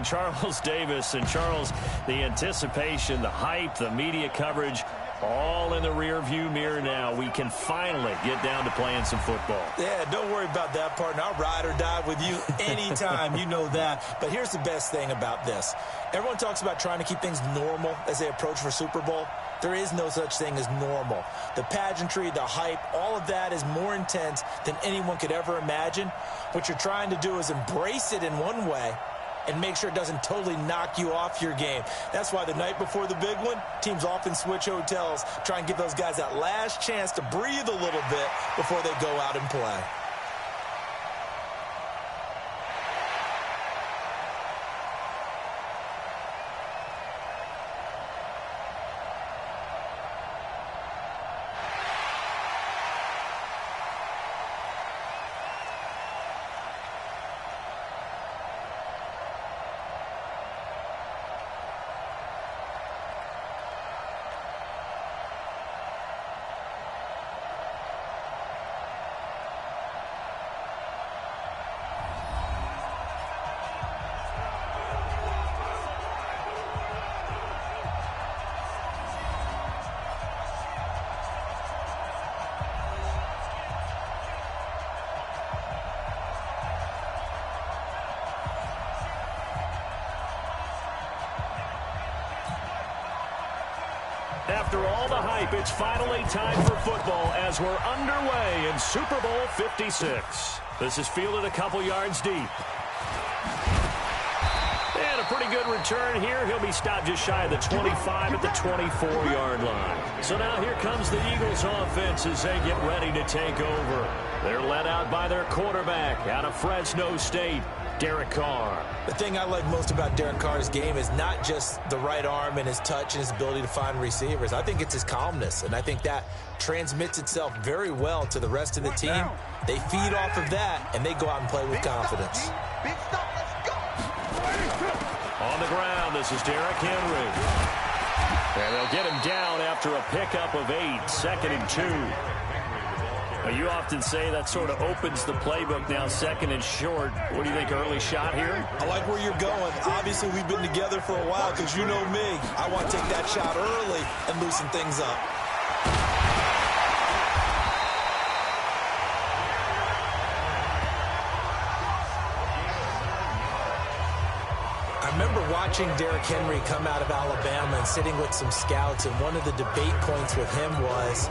and Charles Davis. And, Charles, the anticipation, the hype, the media coverage, all in the rearview mirror now. We can finally get down to playing some football. Yeah, don't worry about that, partner. I'll ride or die with you anytime. You know that. But here's the best thing about this. Everyone talks about trying to keep things normal as they approach for Super Bowl. There is no such thing as normal. The pageantry, the hype, all of that is more intense than anyone could ever imagine. What you're trying to do is embrace it in one way and make sure it doesn't totally knock you off your game. That's why the night before the big one, teams often switch hotels, try and give those guys that last chance to breathe a little bit before they go out and play. After all the hype, it's finally time for football as we're underway in Super Bowl 56. This is fielded a couple yards deep. And a pretty good return here. He'll be stopped just shy of the 25 at the 24-yard line. So now here comes the Eagles offense as they get ready to take over. They're led out by their quarterback out of Fresno State, Derek Carr. The thing I like most about Derek Carr's game is not just the right arm and his touch and his ability to find receivers. I think it's his calmness, and I think that transmits itself very well to the rest of the team. They feed off of that, and they go out and play with confidence. On the ground, this is Derrick Henry. And they'll get him down after a pickup of 8, 2nd and 2. You often say that sort of opens the playbook now, 2nd and short. What do you think, early shot here? I like where you're going. Obviously, we've been together for a while because you know me. I want to take that shot early and loosen things up. I remember watching Derrick Henry come out of Alabama and sitting with some scouts, and one of the debate points with him was,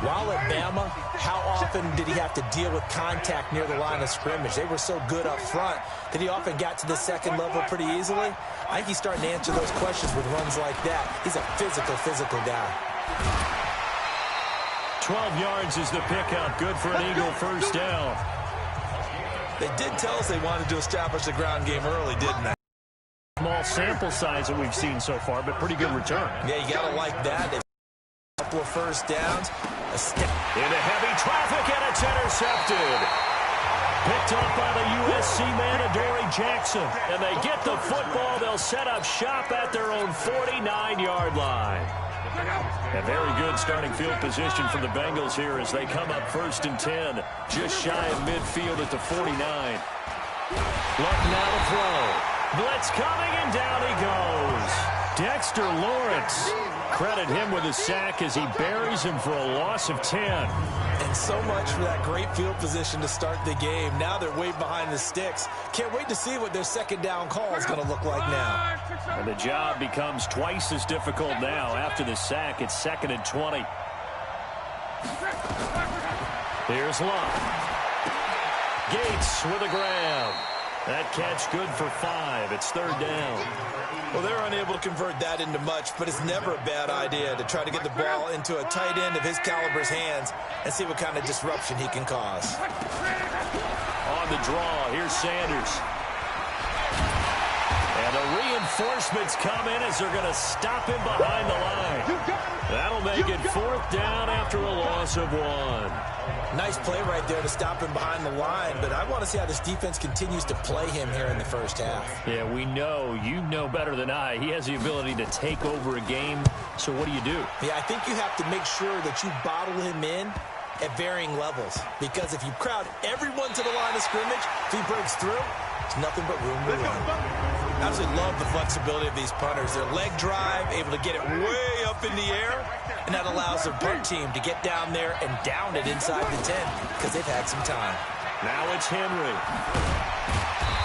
while at Bama, how often did he have to deal with contact near the line of scrimmage? They were so good up front that he often got to the second level pretty easily. I think he's starting to answer those questions with runs like that. He's a physical guy. 12 yards is the pickup. Good for an Eagle first down. They did tell us they wanted to establish the ground game early, didn't they? Small sample size that we've seen so far, but pretty good return. Yeah, you got to like that. They've got a couple of first downs. Into heavy traffic, and it's intercepted. Picked up by the USC man, Adoree Jackson. And they get the football. They'll set up shop at their own 49-yard line. A very good starting field position for the Bengals here as they come up 1st and 10. Just shy of midfield at the 49. Luck now to throw. Blitz coming, and down he goes. Dexter Lawrence. Credit him with a sack as he buries him for a loss of 10. And so much for that great field position to start the game. Now they're way behind the sticks. Can't wait to see what their second down call is going to look like now. And the job becomes twice as difficult now. After the sack, it's 2nd and 20. Here's Luck. Gates with a grab. That catch good for 5. It's 3rd down. Well, they're unable to convert that into much, but it's never a bad idea to try to get the ball into a tight end of his caliber's hands and see what kind of disruption he can cause. On the draw, here's Sanders. And the reinforcements come in as they're going to stop him behind the line. That'll make it 4th down after a loss of 1. Nice play right there to stop him behind the line, but I want to see how this defense continues to play him here in the first half. Yeah, we know. You know better than I. He has the ability to take over a game, so what do you do? Yeah, I think you have to make sure that you bottle him in at varying levels, because if you crowd everyone to the line of scrimmage, if he breaks through, it's nothing but room to run. Now absolutely love the flexibility of these punters. Their leg drive, able to get it way up in the air, and that allows their punt team to get down there and down it inside the 10 because they've had some time. Now it's Henry.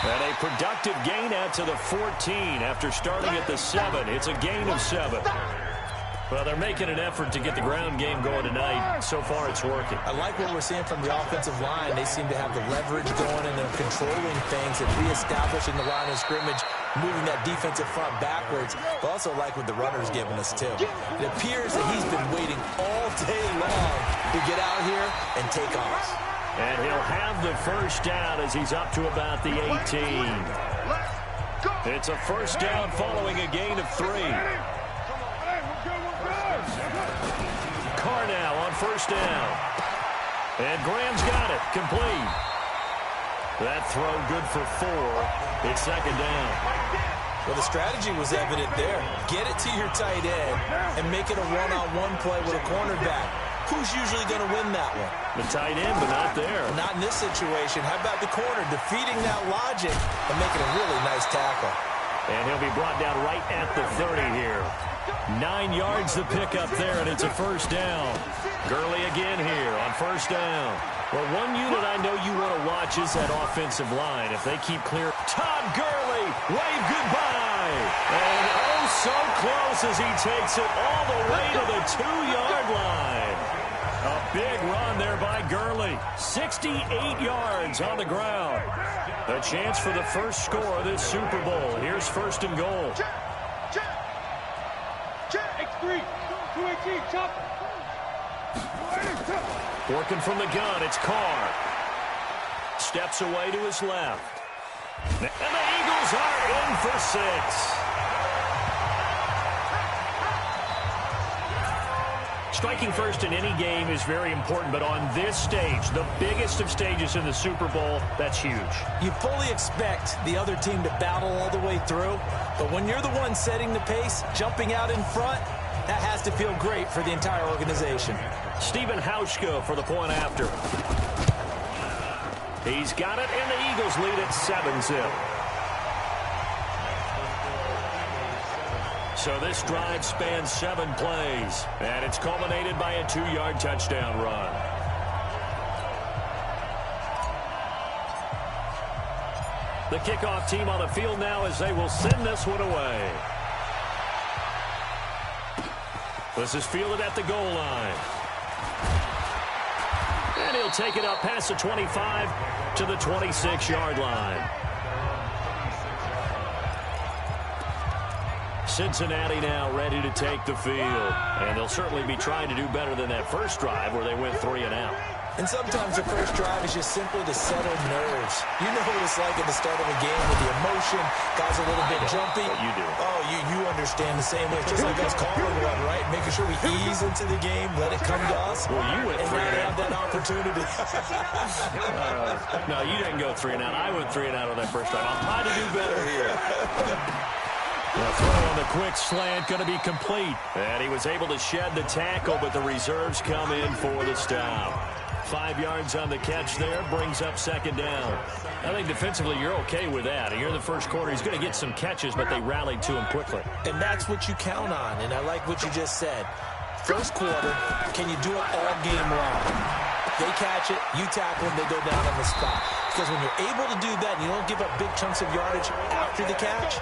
And a productive gain out to the 14 after starting at the 7. It's a gain of 7. Well, they're making an effort to get the ground game going tonight. So far, it's working. I like what we're seeing from the offensive line. They seem to have the leverage going, and they're controlling things and reestablishing the line of scrimmage, moving that defensive front backwards. But also like what the runner's giving us, too. It appears that he's been waiting all day long to get out here and take off. And he'll have the first down as he's up to about the 18. It's a first down following a gain of 3. Carr now on first down. And Graham's got it. Complete. That throw good for 4. It's second down. Well, the strategy was evident there. Get it to your tight end and make it a one-on-one play with a cornerback. Who's usually going to win that one? The tight end, but not there. Not in this situation. How about the corner defeating that logic and making a really nice tackle? And he'll be brought down right at the 30 here. 9 yards to pick up there, and it's a first down. Gurley again here on first down. Well, one unit I know you want to watch is that offensive line. If they keep clear, Todd Gurley, wave goodbye. And oh, so close as he takes it all the way to the 2-yard line. A big run there by Gurley. 68 yards on the ground. A chance for the first score of this Super Bowl. Here's first and goal. Working from the gun, it's Carr. Steps away to his left. And the Eagles are in for 6. Striking first in any game is very important, but on this stage, the biggest of stages in the Super Bowl, that's huge. You fully expect the other team to battle all the way through, but when you're the one setting the pace, jumping out in front, that has to feel great for the entire organization. Stephen Hauschka for the point after. He's got it, and the Eagles lead at 7-zip. So this drive spans 7 plays, and it's culminated by a 2-yard touchdown run. The kickoff team on the field now as they will send this one away. This is fielded at the goal line. And he'll take it up past the 25 to the 26-yard line. Cincinnati now ready to take the field. And they'll certainly be trying to do better than that first drive where they went 3 and out. And sometimes the first drive is just simply to settle nerves. You know what it's like at the start of a game with the emotion. Guys a little bit jumpy. But you do. Oh, you understand the same way. It's just like us calling one, right? Making sure we ease into the game, let it come to us. Well, you went 3 and out. Have that opportunity. No, you didn't go 3 and out. I went 3 and out on that first drive. I'll try to do better here. The throw on the quick slant going to be complete. And he was able to shed the tackle, but the reserves come in for the stop. 5 yards on the catch there, brings up second down. I think defensively you're okay with that. Here in the first quarter, he's going to get some catches, but they rallied to him quickly. And that's what you count on, and I like what you just said. First quarter, can you do it all game long? They catch it, you tackle them, they go down on the spot. Because when you're able to do that and you don't give up big chunks of yardage after the catch,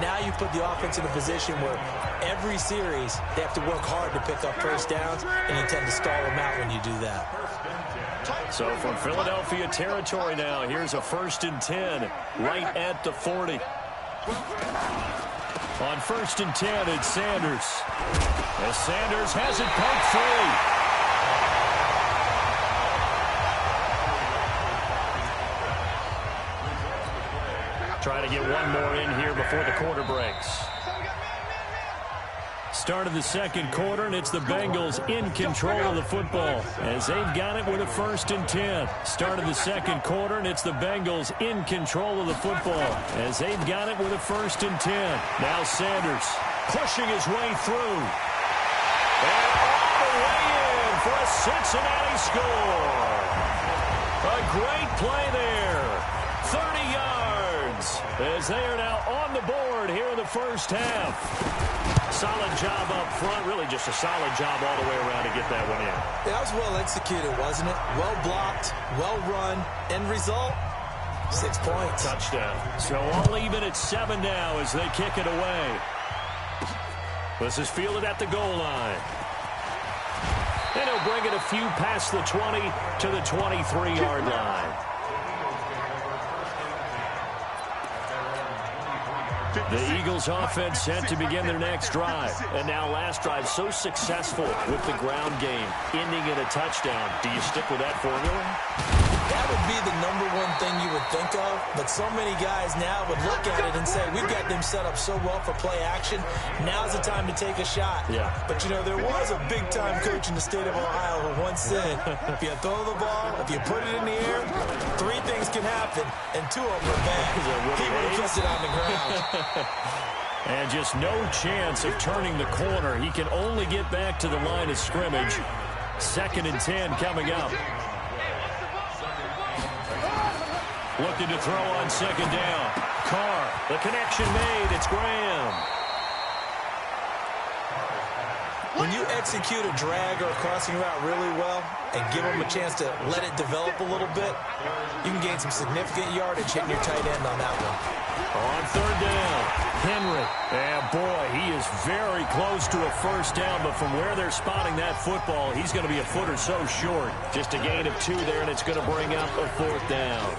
now you put the offense in a position where every series they have to work hard to pick up first downs, and you tend to stall them out when you do that. So from Philadelphia territory now, here's a 1st and 10 right at the 40. On 1st and 10, it's Sanders. As Sanders has it poked free. Trying to get one more in here before the quarter breaks. Start of the second quarter, and it's the Bengals in control of the football as they've got it with a 1st and 10. Start of the second quarter, and it's the Bengals in control of the football as they've got it with a 1st and 10. Now Sanders pushing his way through. And all the way in for a Cincinnati score. A great play there. 30 yards. as they are now on the board here in the first half. Solid job up front, really just a solid job all the way around to get that one in. Yeah, that was well executed, wasn't it? Well blocked, well run. End result, 6 points. Touchdown. So all even at 7 now as they kick it away. This is fielded at the goal line. And he'll bring it a few past the 20 to the 23-yard line. The Eagles offense set to begin their next drive. And now last drive so successful with the ground game, ending in a touchdown. Do you stick with that formula? That would be the #1 thing you would think of, but so many guys now would look at it and say, we've got them set up so well for play action. Now's the time to take a shot. Yeah. But, you know, there was a big-time coach in the state of Ohio who once said, if you throw the ball, if you put it in the air, 3 things can happen, and 2 of them are bad. He would have kept it on the ground. And just no chance of turning the corner. He can only get back to the line of scrimmage. 2nd and 10 coming up. Looking to throw on 2nd down. Carr, the connection made. It's Graham. When you execute a drag or a crossing route really well and give them a chance to let it develop a little bit, you can gain some significant yardage hitting your tight end on that one. On 3rd down, Henry. And boy, he is very close to a first down, but from where they're spotting that football, he's going to be a foot or so short. Just a gain of 2 there, and it's going to bring up a 4th down.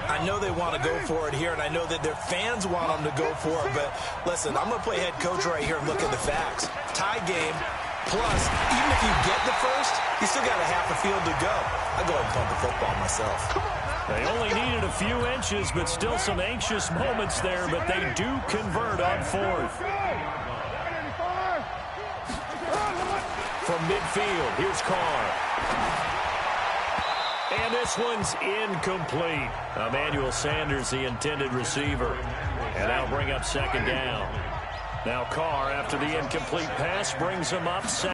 I know they want to go for it here, and I know that their fans want them to go for it, but listen, I'm going to play head coach right here and look at the facts. Tie game, plus, even if you get the first, you still got a half a field to go. I go ahead and punt the football myself. They only needed a few inches, but still some anxious moments there, but they do convert on 4th. From midfield, here's Carr. And this one's incomplete. Emmanuel Sanders, the intended receiver. And that'll bring up 2nd down. Now Carr, after the incomplete pass, brings him up 2nd.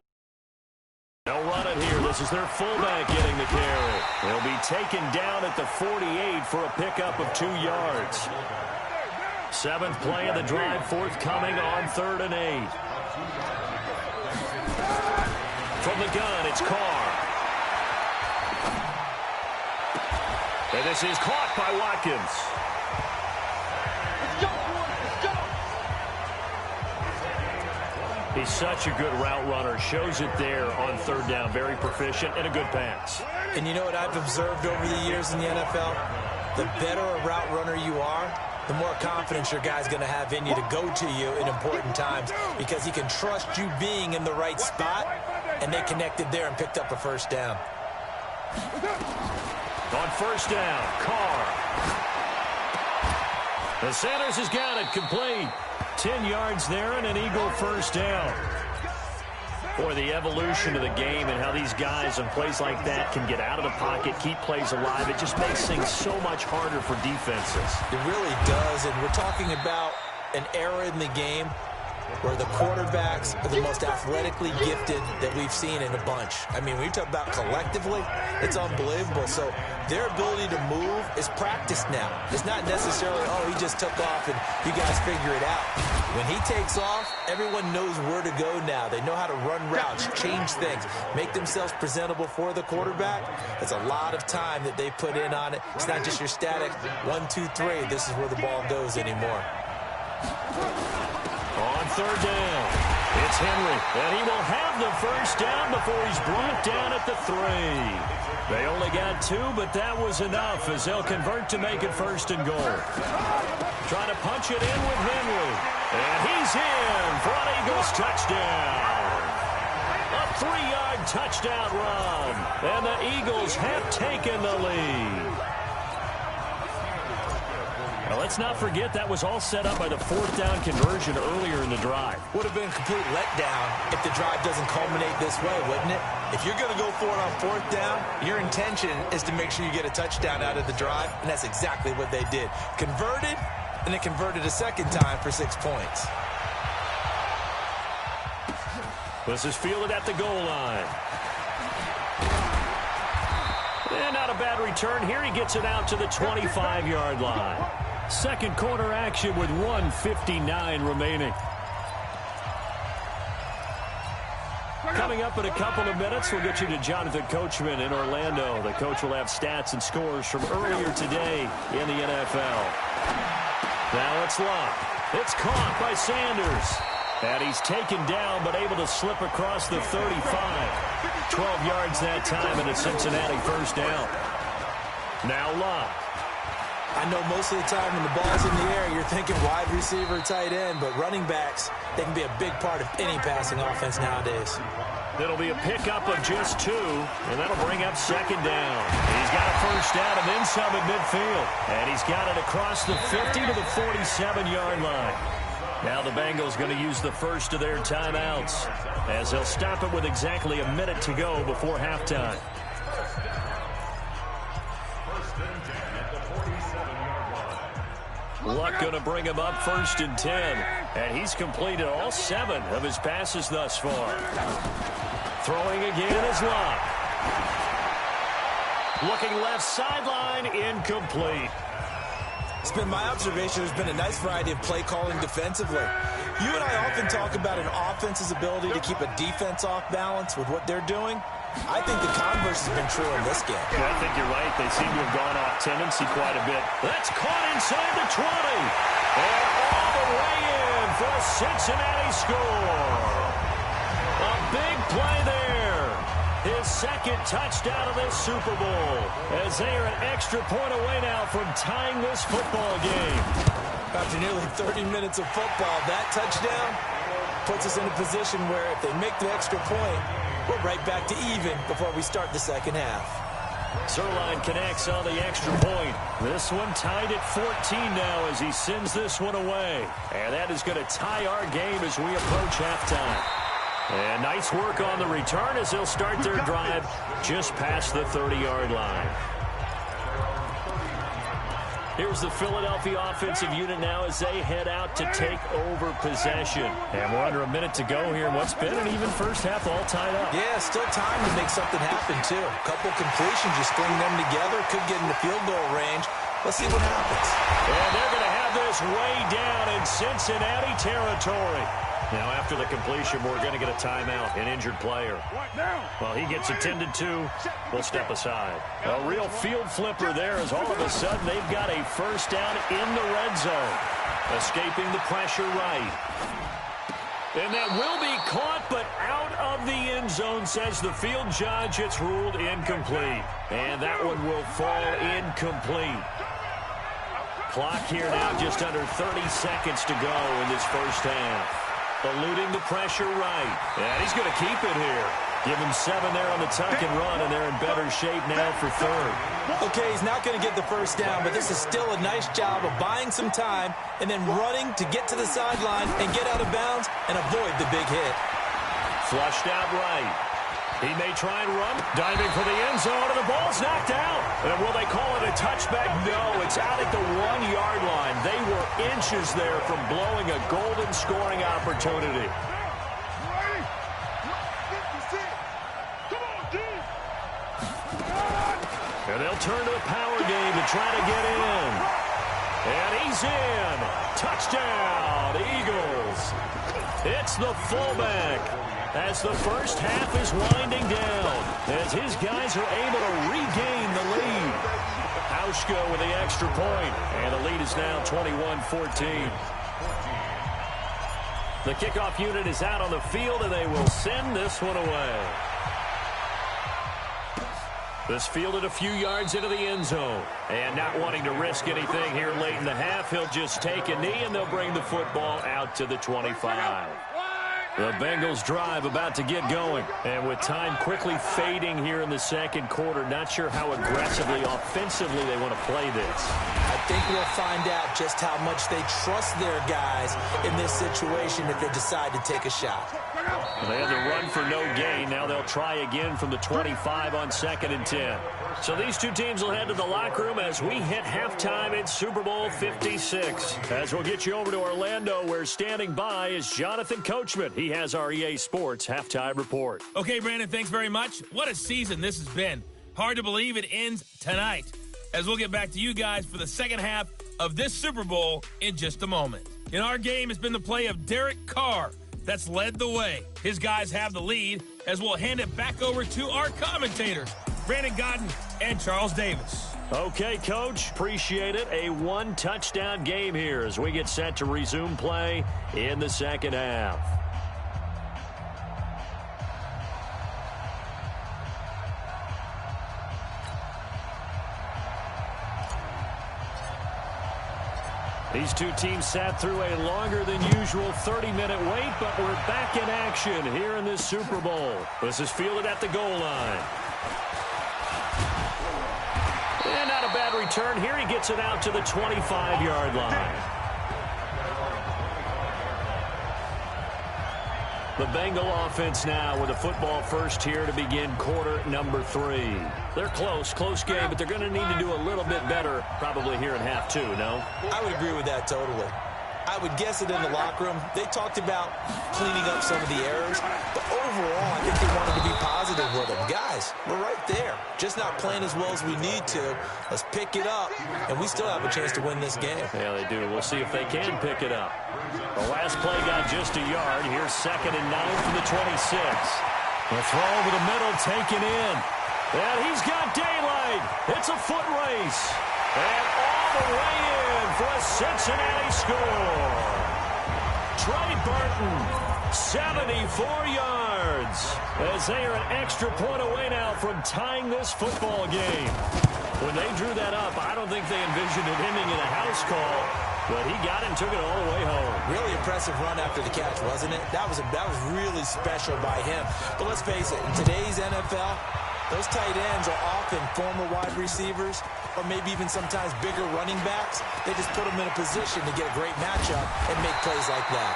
They'll run it here. This is their fullback getting the carry. They'll be taken down at the 48 for a pickup of 2 yards. 7th play of the drive, forthcoming on 3rd and 8. From the gun, it's Carr. And this is caught by Watkins. He's such a good route runner. Shows it there on 3rd down. Very proficient and a good pass. And you know what I've observed over the years in the NFL? The better a route runner you are, the more confidence your guy's going to have in you to go to you in important times because he can trust you being in the right spot, and they connected there and picked up a first down. On 1st down, Carr. The Sanders has got it complete. 10 yards there and an Eagle first down. Boy, the evolution of the game and how these guys in plays like that can get out of the pocket, keep plays alive, it just makes things so much harder for defenses. It really does, and we're talking about an era in the game where the quarterbacks are the most athletically gifted that we've seen in a bunch. I mean, when you talk about collectively, it's unbelievable. So their ability to move is practiced now. It's not necessarily, oh, he just took off and you guys figure it out. When he takes off, everyone knows where to go now. They know how to run routes, change things, make themselves presentable for the quarterback. It's a lot of time that they put in on it. It's not just your static 1, 2, 3, this is where the ball goes anymore. On 3rd down, it's Henry, and he will have the first down before he's brought down at the 3. They only got 2, but that was enough as they'll convert to make it 1st and goal. Trying to punch it in with Henry, and he's in for an Eagles touchdown. A 3-yard touchdown run, and the Eagles have taken the lead. Now, let's not forget that was all set up by the 4th down conversion earlier in the drive. Would have been a complete letdown if the drive doesn't culminate this way, wouldn't it? If you're going to go for it on 4th down, your intention is to make sure you get a touchdown out of the drive, and that's exactly what they did. Converted, and then converted a 2nd time for 6 points. This is fielded at the goal line. And not a bad return here. He gets it out to the 25-yard line. Second quarter action with 1:59 remaining. Coming up in a couple of minutes, we'll get you to Jonathan Coachman in Orlando. The coach will have stats and scores from earlier today in the NFL. Now it's Locke. It's caught by Sanders. And he's taken down but able to slip across the 35. 12 yards that time and a Cincinnati first down. Now Locke. I know most of the time when the ball's in the air, you're thinking wide receiver, tight end, but running backs, they can be a big part of any passing offense nowadays. It'll be a pickup of just 2, and that'll bring up second down. He's got a first down and then some at midfield. And he's got it across the 50 to the 47-yard line. Now the Bengals going to use the first of their timeouts as they'll stop it with exactly a minute to go before halftime. Luck going to bring him up 1st and 10. And he's completed all 7 of his passes thus far. Throwing again is Luck. Looking left sideline, incomplete. It's been my observation there's been a nice variety of play calling defensively. You and I often talk about an offense's ability to keep a defense off balance with what they're doing. I think the converse has been true in this game. Yeah, I think you're right. They seem to have gone off tendency quite a bit. That's caught inside the 20. And all the way in for a Cincinnati score. A big play there. His second touchdown of this Super Bowl. As they are an extra point away now from tying this football game. After nearly 30 minutes of football, that touchdown puts us in a position where if they make the extra point, we're right back to even before we start the second half. Zerline connects on the extra point. This one tied at 14 now as he sends this one away. And that is going to tie our game as we approach halftime. And nice work on the return as they'll start their drive just past the 30-yard line. Here's the Philadelphia offensive unit now as they head out to take over possession. And we're under a minute to go here in what's been an even first half all tied up. Yeah, still time to make something happen, too. A couple completions, you string them together, could get in the field goal range. Let's see what happens. And they're going to have this way down in Cincinnati territory. Now, after the completion, we're going to get a timeout, an injured player. Well, he gets attended to. We'll step aside. A real field flipper there as all of a sudden they've got a first down in the red zone. Escaping the pressure right. And that will be caught, but out of the end zone, says the field judge. It's ruled incomplete. And that one will fall incomplete. Clock here now just under 30 seconds to go in this first half. Eluding the pressure right. And he's going to keep it here. Give him 7 there on the tuck and run, and they're in better shape now for third. Okay, he's not going to get the first down, but this is still a nice job of buying some time and then running to get to the sideline and get out of bounds and avoid the big hit. Flushed out right. He may try and run, diving for the end zone, and the ball's knocked out. And will they call it a touchback? No, it's out at the 1-yard line. They were inches there from blowing a golden scoring opportunity. And they'll turn to the power game to try to get in. And he's in. Touchdown, Eagles. It's the fullback. As the first half is winding down, as his guys are able to regain the lead. Hauschko with the extra point, and the lead is now 21-14. The kickoff unit is out on the field, and they will send this one away. This fielded a few yards into the end zone, and not wanting to risk anything here late in the half, he'll just take a knee, and they'll bring the football out to the 25. The Bengals drive about to get going. And with time quickly fading here in the second quarter, not sure how aggressively, offensively they want to play this. I think we'll find out just how much they trust their guys in this situation if they decide to take a shot. They had the run for no gain. Now they'll try again from the 25 on 2nd and 10. So these two teams will head to the locker room as we hit halftime in Super Bowl 56. As we'll get you over to Orlando, where standing by is Jonathan Coachman. He has our EA Sports halftime report. Okay, Brandon, thanks very much. What a season this has been. Hard to believe it ends tonight, as we'll get back to you guys for the second half of this Super Bowl in just a moment. In our game, it's been the play of Derek Carr that's led the way. His guys have the lead as we'll hand it back over to our commentators, Brandon Godden and Charles Davis. Okay, Coach, appreciate it. A one-touchdown game here as we get set to resume play in the second half. These two teams sat through a longer than usual 30-minute wait, but we're back in action here in this Super Bowl. This is fielded at the goal line. And not a bad return here. He gets it out to the 25-yard line. The Bengal offense now with a football first here to begin quarter number 3. They're close game, but they're going to need to do a little bit better probably here in half 2, no? I would agree with that totally. I would guess it in the locker room. They talked about cleaning up some of the errors, but overall, I think they wanted to be positive with them. Guys, we're right there. Just not playing as well as we need to. Let's pick it up, and we still have a chance to win this game. Yeah, they do. We'll see if they can pick it up. The last play got just a yard. Here's 2nd and 9 from the 26. The throw over the middle, taken in. And he's got daylight. It's a foot race. And all the way in for a Cincinnati score. Trey Burton, 74 yards. As they are an extra point away now from tying this football game. When they drew that up, I don't think they envisioned it ending in a house call. But he got it and took it all the way home. Really impressive run after the catch, wasn't it? That was really special by him. But let's face it, in today's NFL, those tight ends are often former wide receivers or maybe even sometimes bigger running backs. They just put them in a position to get a great matchup and make plays like that.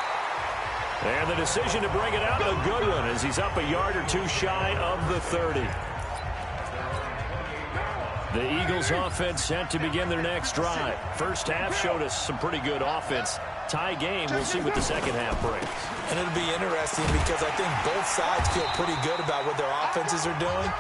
And the decision to bring it out, a good one, as he's up a yard or two shy of the 30. The Eagles offense set to begin their next drive. First half showed us some pretty good offense. Tie game, we'll see what the second half brings. And it'll be interesting because I think both sides feel pretty good about what their offenses are doing.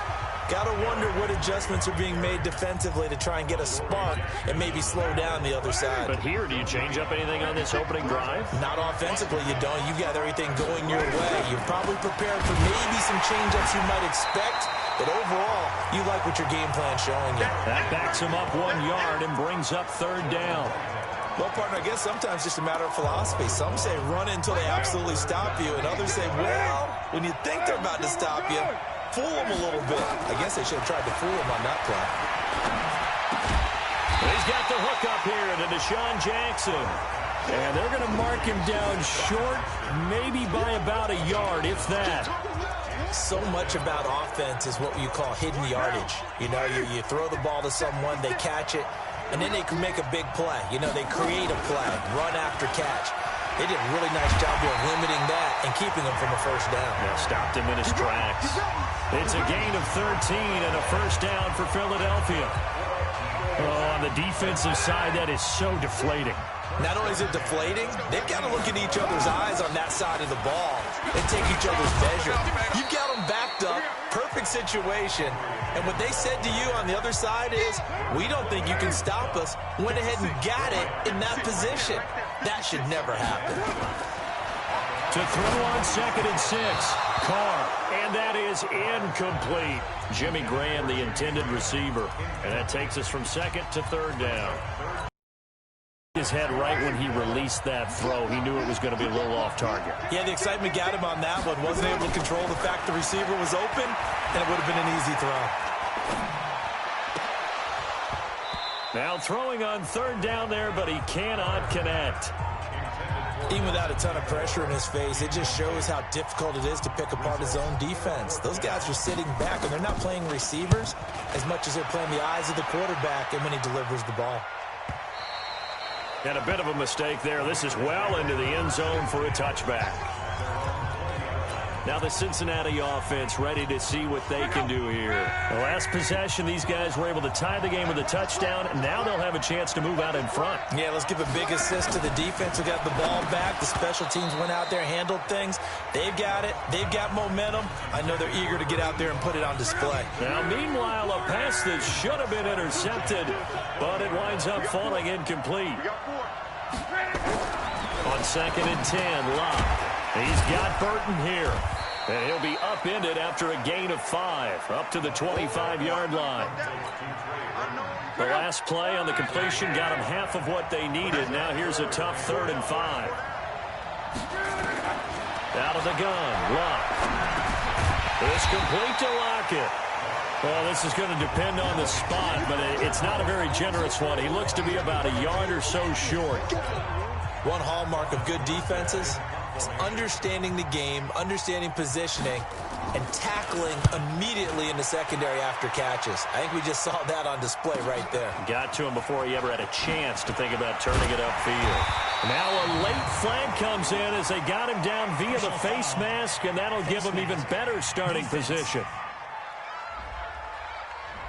Got to wonder what adjustments are being made defensively to try and get a spark and maybe slow down the other side. But here, do you change up anything on this opening drive? Not offensively, you don't. You got everything going your way. You're probably prepared for maybe some change-ups you might expect, but overall, you like what your game plan's showing you. That backs him up 1 yard and brings up 3rd down. Well, partner, I guess sometimes it's just a matter of philosophy. Some say run until they absolutely stop you, and others say, well, when you think they're about to stop you, fool them a little bit. I guess they should have tried to fool them on that play. He's got the hook up here to Deshaun Jackson. And they're going to mark him down short, maybe by about a yard, if that. So much about offense is what you call hidden yardage. You know, you throw the ball to someone, they catch it, and then they can make a big play. You know, they create a play, run after catch. They did a really nice job of limiting that and keeping him from a first down. Yeah, stopped him in his tracks. It's a gain of 13 and a first down for Philadelphia. Oh, on the defensive side, that is so deflating. Not only is it deflating, they've got to look in each other's eyes on that side of the ball and take each other's measure. You've got them backed up, perfect situation, and what they said to you on the other side is, we don't think you can stop us. Went ahead and got it in that position. That should never happen. To throw on 2nd and 6, Carr, and that is incomplete. Jimmy Graham, the intended receiver, and that takes us from 2nd to 3rd down. His head right when he released that throw. He knew it was going to be a little off target. Yeah, the excitement got him on that one. Wasn't able to control the fact the receiver was open, and it would have been an easy throw. Now throwing on 3rd down there, but he cannot connect. Even without a ton of pressure in his face, it just shows how difficult it is to pick apart his own defense. Those guys are sitting back, and they're not playing receivers as much as they're playing the eyes of the quarterback and when he delivers the ball. And a bit of a mistake there. This is well into the end zone for a touchback. Now the Cincinnati offense ready to see what they can do here. The last possession, these guys were able to tie the game with a touchdown, and now they'll have a chance to move out in front. Yeah, let's give a big assist to the defense who got the ball back. The special teams went out there, handled things. They've got it. They've got momentum. I know they're eager to get out there and put it on display. Now, meanwhile, a pass that should have been intercepted, but it winds up falling incomplete. On 2nd and 10, Locke. He's got Burton here. And he'll be upended after a gain of 5, up to the 25-yard line. The last play on the completion got them half of what they needed. Now here's a tough 3rd and 5. Out of the gun, Locke. It's complete to Lockett. Well, this is going to depend on the spot, but it's not a very generous one. He looks to be about a yard or so short. One hallmark of good defenses is understanding the game, understanding positioning, and tackling immediately in the secondary after catches. I think we just saw that on display right there. Got to him before he ever had a chance to think about turning it upfield. Now a late flag comes in as they got him down via the face mask, and that'll give him even better starting position.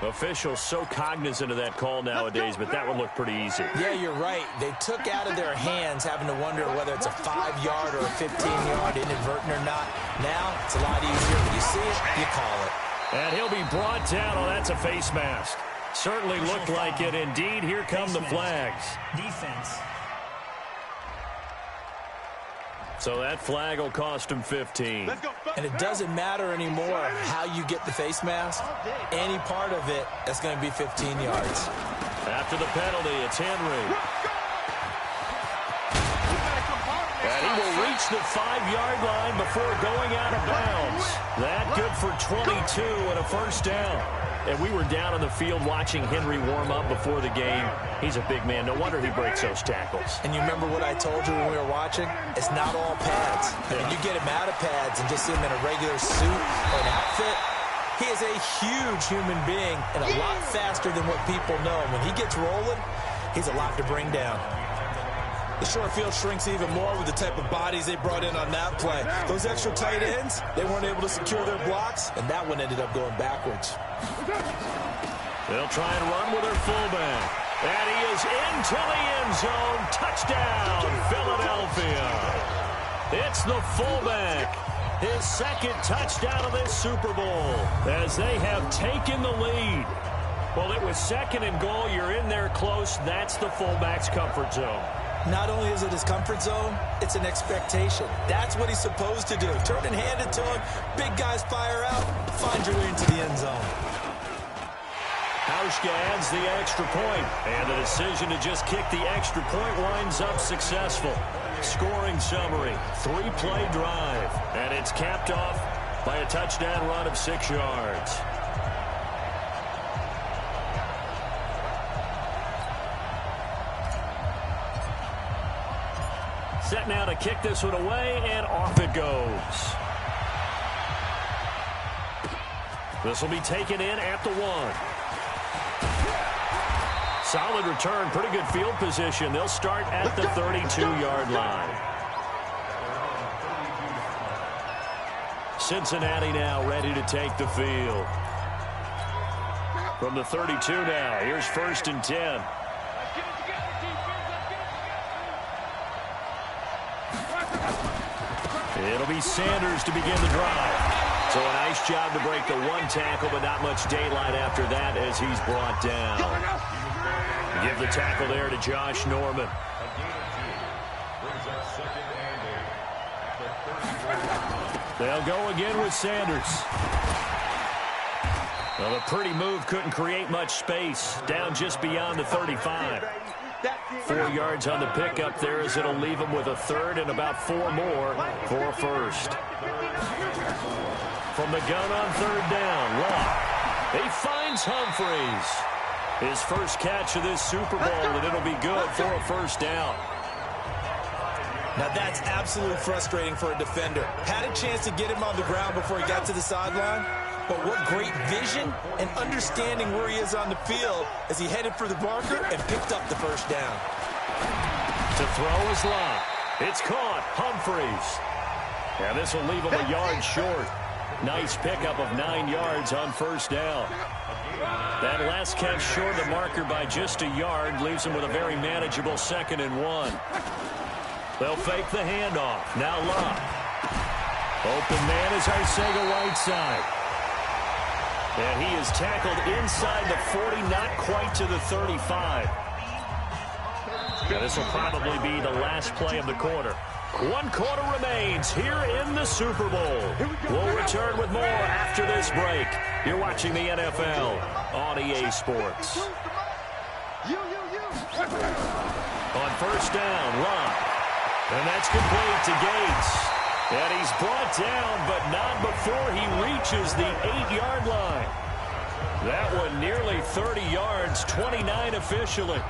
Officials so cognizant of that call nowadays, but that one looked pretty easy. Yeah, you're right. They took out of their hands having to wonder whether it's a 5-yard or a 15-yard, inadvertent or not. Now, it's a lot easier. You see it, you call it. And he'll be brought down. Oh, that's a face mask. Certainly looked like it. Indeed, here come the flags. Defense. So that flag will cost him 15. And it doesn't matter anymore how you get the face mask. Any part of it, that's going to be 15 yards. After the penalty, it's Henry. And he will reach the 5-yard line before going out of bounds. That good for 22 and a first down. And we were down on the field watching Henry warm up before the game. He's a big man. No wonder he breaks those tackles. And you remember what I told you when we were watching? It's not all pads. I mean, you get him out of pads and just see him in a regular suit or an outfit. He is a huge human being and a lot faster than what people know. And when he gets rolling, he's a lot to bring down. The short field shrinks even more with the type of bodies they brought in on that play. Those extra tight ends, they weren't able to secure their blocks, and that one ended up going backwards. They'll try and run with their fullback. And he is into the end zone. Touchdown, Philadelphia. It's the fullback. His second touchdown of this Super Bowl as they have taken the lead. Well, it was 2nd and goal. You're in there close. That's the fullback's comfort zone. Not only is it his comfort zone, it's an expectation. That's what he's supposed to do. Turn and hand it to him. Big guys fire out. Find your way into the end zone. Hauschka adds the extra point, and the decision to just kick the extra point winds up successful. Scoring summary, 3-play drive, and it's capped off by a touchdown run of 6 yards. Set now to kick this one away, and off it goes. This will be taken in at the 1. Solid return, pretty good field position. They'll start at the 32-yard line. Cincinnati now ready to take the field. From the 32 now, here's 1st and 10. It'll be Sanders to begin the drive. So a nice job to break the 1 tackle, but not much daylight after that as he's brought down. Give the tackle there to Josh Norman. They'll go again with Sanders. Well, a pretty move couldn't create much space. Down just beyond the 35. 4 yards on the pickup there as it'll leave him with a 3rd and about 4 more for a first. From the gun on 3rd down, Locke. He finds Humphreys. His first catch of this Super Bowl, and it'll be good for a first down. Now that's absolutely frustrating for a defender. Had a chance to get him on the ground before he got to the sideline, but what great vision and understanding where he is on the field as he headed for the marker and picked up the first down. To throw is Locke. It's caught. Humphreys. And this will leave him a yard short. Nice pickup of 9 yards on first down. That last catch short of the marker by just a yard leaves him with a very manageable 2nd and 1. They'll fake the handoff. Now Love. Open man is Arcega-Whiteside. And he is tackled inside the 40, not quite to the 35. Now this will probably be the last play of the quarter. 1 quarter remains here in the Super Bowl. We'll return with more after this break. You're watching the NFL on EA Sports. On first down, Love. And that's complete to Gates. And he's brought down, but not before he reaches the 8-yard line. That one nearly 30 yards, 29 officially.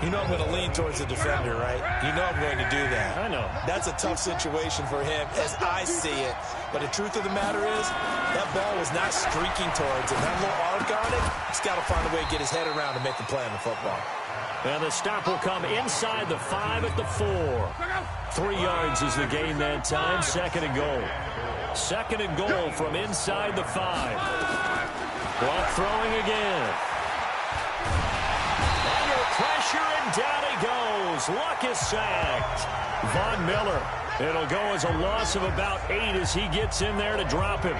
You know I'm going to lean towards the defender, right? You know I'm going to do that. I know. That's a tough situation for him as I see it. But the truth of the matter is, that ball was not streaking towards him. That little arc on it, he's got to find a way to get his head around to make the play on the football. And the stop will come inside the 5 at the 4. 3 yards is the gain that time. 2nd and goal. 2nd and goal from inside the 5. Clock throwing again. Under pressure, and down he goes. Luck is sacked. Von Miller. It'll go as a loss of about 8 as he gets in there to drop him.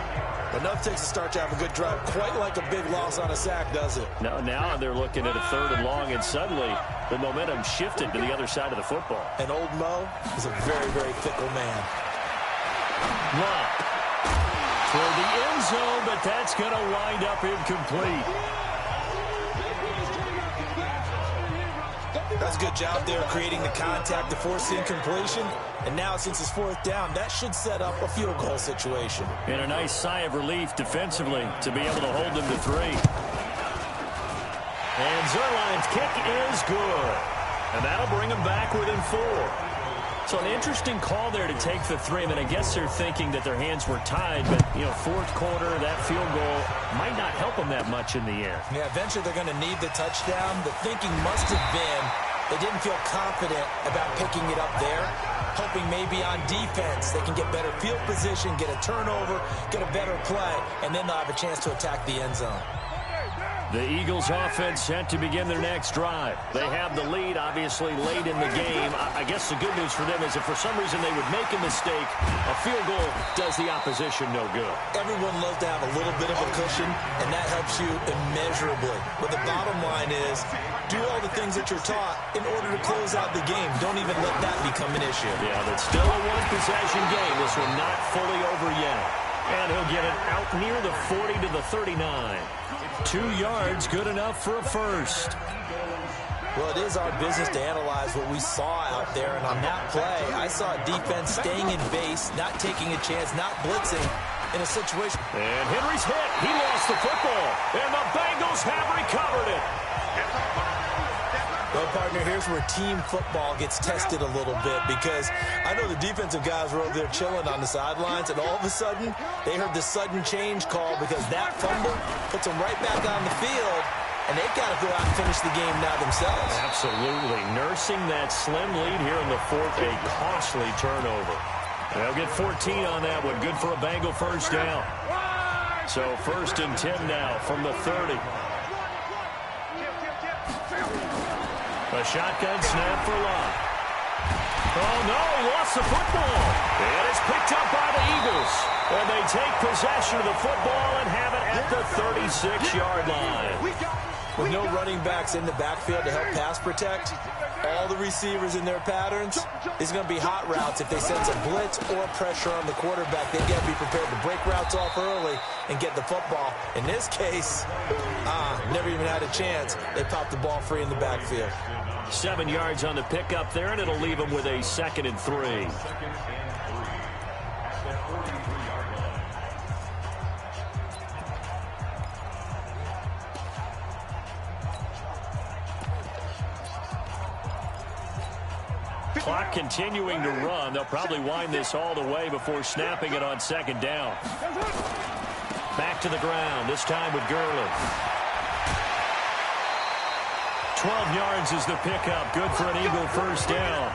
Enough takes a start to have a good drive. Quite like a big loss on a sack, does it? Now they're looking at a 3rd and long, and suddenly the momentum shifted to the other side of the football. And old Mo is a very, very fickle man. Love. For the end zone, but that's going to wind up incomplete. That's a good job there creating the contact to force the incompletion. And now, since it's 4th down, that should set up a field goal situation. And a nice sigh of relief defensively to be able to hold them to 3. And Zuerlein's kick is good. And that'll bring them back within 4. So an interesting call there to take the 3. I mean, I guess they're thinking that their hands were tied, but, 4th quarter, that field goal might not help them that much in the end. Yeah, eventually they're going to need the touchdown. The thinking must have been they didn't feel confident about picking it up there, hoping maybe on defense they can get better field position, get a turnover, get a better play, and then they'll have a chance to attack the end zone. The Eagles offense set to begin their next drive. They have the lead, obviously, late in the game. I guess the good news for them is if for some reason they would make a mistake, a field goal does the opposition no good. Everyone loves to have a little bit of a cushion, and that helps you immeasurably. But the bottom line is, do all the things that you're taught in order to close out the game. Don't even let that become an issue. Yeah, that's still a one-possession game. This one not fully over yet. And he'll get it out near the 40 to the 39. 2 yards, good enough for a first. Well, it is our business to analyze what we saw out there. And on that play, I saw a defense staying in base, not taking a chance, not blitzing in a situation. And Henry's hit. He lost the football. And the Bengals have recovered it. Well, partner, here's where team football gets tested a little bit, because I know the defensive guys were over there chilling on the sidelines, and all of a sudden, they heard the sudden change call because that fumble puts them right back on the field, and they've got to go out and finish the game now themselves. Absolutely. Nursing that slim lead here in the 4th, a costly turnover. They'll get 14 on that one. Good for a Bengal first down. So 1st and 10 now from the 30. A shotgun snap for Love. Oh, no, he lost the football. And it's picked up by the Eagles. And they take possession of the football and have it at the 36-yard line. With no running backs in the backfield to help pass protect, all the receivers in their patterns, it's going to be hot routes. If they sense a blitz or pressure on the quarterback, they've got to be prepared to break routes off early and get the football. In this case, never even had a chance. They popped the ball free in the backfield. 7 yards on the pickup there, and it'll leave them with a 2nd and 3. Clock continuing to run. They'll probably wind this all the way before snapping it on 2nd down. Back to the ground, this time with Gurley. 12 yards is the pickup. Good for an Eagle first down.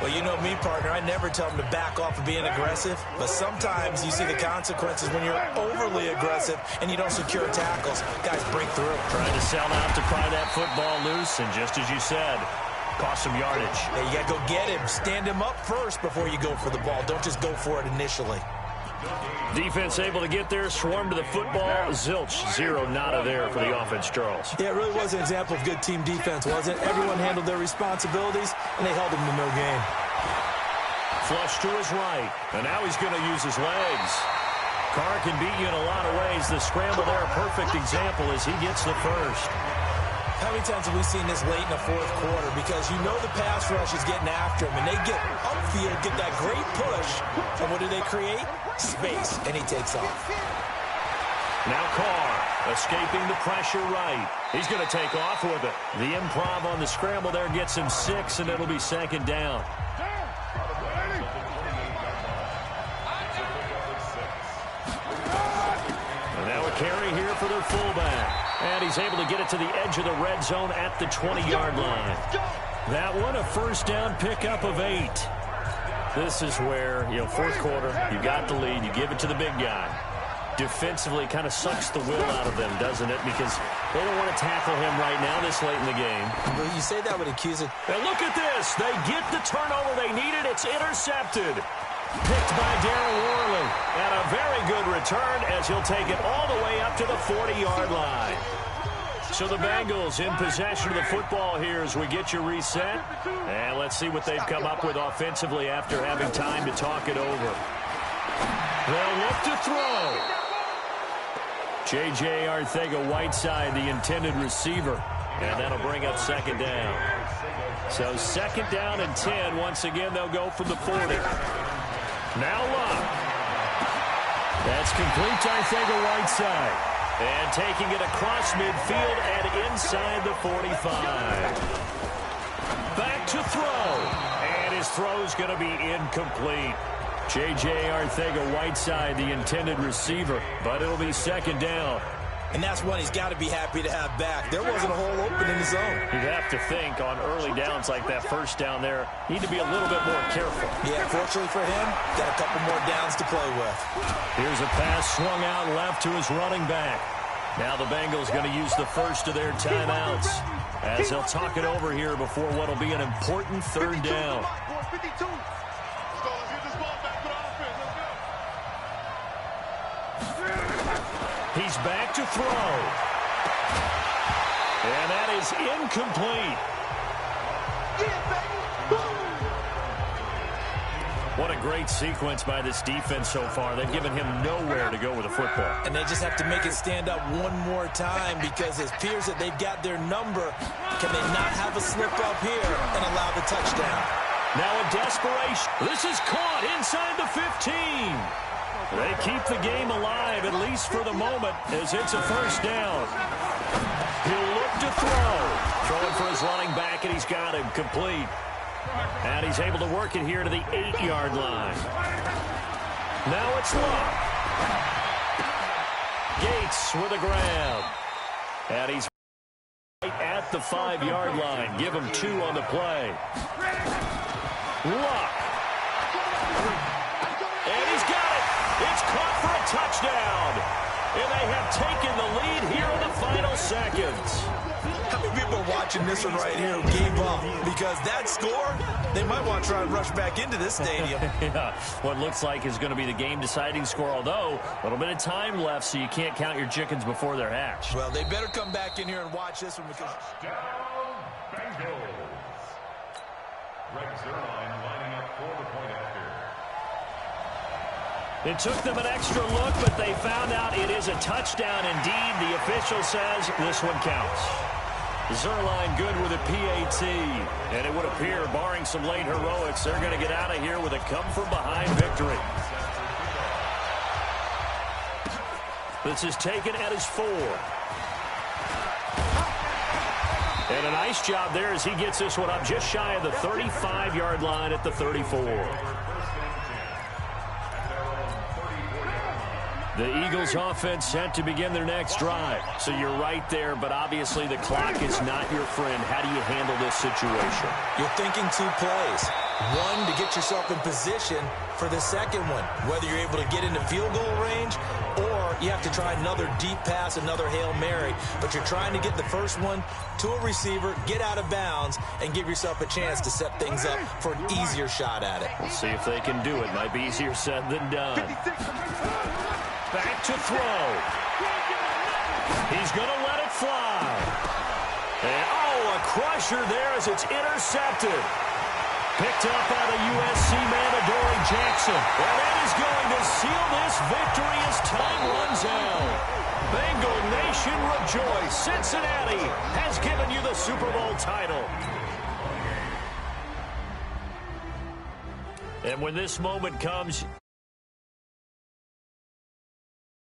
Well, you know me, partner. I never tell them to back off of being aggressive, but sometimes you see the consequences when you're overly aggressive and you don't secure tackles. Guys break through. Trying to sell out to pry that football loose, and just as you said, cost some yardage. Yeah, you got to go get him. Stand him up first before you go for the ball. Don't just go for it initially. Defense able to get there, swarm to the football. Zilch, zero, nada there for the offense, Charles. Yeah, it really was an example of good team defense, wasn't it? Everyone handled their responsibilities, and they held him to no gain. Flush to his right, and now he's going to use his legs. Carr can beat you in a lot of ways. The scramble there, a perfect example as he gets the first. How many times have we seen this late in the fourth quarter? Because you know the pass rush is getting after him, and they get upfield, get that great push, and what do they create? Space, and he takes off. Now Carr escaping the pressure right. He's going to take off with it. The improv on the scramble there gets him 6, and it'll be second down. And now a carry here for their fullback. And he's able to get it to the edge of the red zone at the 20-yard line. That one, a first down pickup of 8. This is where, fourth quarter, you got the lead, you give it to the big guy. Defensively kind of sucks the will out of them, doesn't it? Because they don't want to tackle him right now this late in the game. Well, you say that with accusing. And look at this. They get the turnover they needed. It's intercepted. Picked by Darren Worley. And a very good return as he'll take it all the way up to the 40-yard line. So the Bengals in possession of the football here as we get you reset. And let's see what they've come up with offensively after having time to talk it over. They'll look to throw. J.J. Arcega-Whiteside, the intended receiver. And that'll bring up second down. So second down and 10. Once again, they'll go from the 40. Now Luck. That's complete to Arcega-Whiteside. And taking it across midfield and inside the 45. Back to throw. And his throw's going to be incomplete. J.J. Arcega-Whiteside, the intended receiver. But it'll be second down. And that's one he's got to be happy to have back. There wasn't a hole open in the zone. You'd have to think on early downs like that first down there, need to be a little bit more careful. Yeah, fortunately for him, got a couple more downs to play with. Here's a pass swung out left to his running back. Now the Bengals going to use the first of their timeouts as they'll talk it over here before what will be an important third down. He's back to throw. And that is incomplete. What a great sequence by this defense so far. They've given him nowhere to go with the football. And they just have to make it stand up one more time because it appears that they've got their number. Can they not have a slip up here and allow the touchdown? Now a desperation. This is caught inside the 15. They keep the game alive, at least for the moment, as it's a first down. He'll look to throw. Throwing for his running back, and he's got him complete. And he's able to work it here to the 8-yard line. Now it's Luck. Gates with a grab. And he's right at the 5-yard line. Give him 2 on the play. Luck. And he's got it. It's caught for a touchdown. And they have taken the lead here in the final seconds. How many people are watching this one right here who gave up? Because that score, they might want to try and rush back into this stadium. Yeah, what looks like is going to be the game-deciding score, although a little bit of time left, so you can't count your chickens before they're hatched. Well, they better come back in here and watch this one because... Bengals. Greg Zuerlein lining up for the point after. It took them an extra look, but they found out it is a touchdown indeed. The official says this one counts. Zuerlein good with a PAT. And it would appear, barring some late heroics, they're going to get out of here with a come-from-behind victory. This is taken at his 4. And a nice job there as he gets this one up just shy of the 35-yard line at the 34. The Eagles offense set to begin their next drive. So you're right there, but obviously the clock is not your friend. How do you handle this situation? You're thinking 2 plays. One get yourself in position for the second one, whether you're able to get into field goal range or you have to try another deep pass, another Hail Mary. But you're trying to get the first one to a receiver, get out of bounds, and give yourself a chance to set things up for an easier shot at it. We'll see if they can do it. Might be easier said than done. Back to throw. He's going to let it fly. And, oh, a crusher there as it's intercepted. Picked up by the USC man, Adoree Jackson. And that is going to seal this victory as time runs out. Bengal Nation rejoice. Cincinnati has given you the Super Bowl title. And when this moment comes,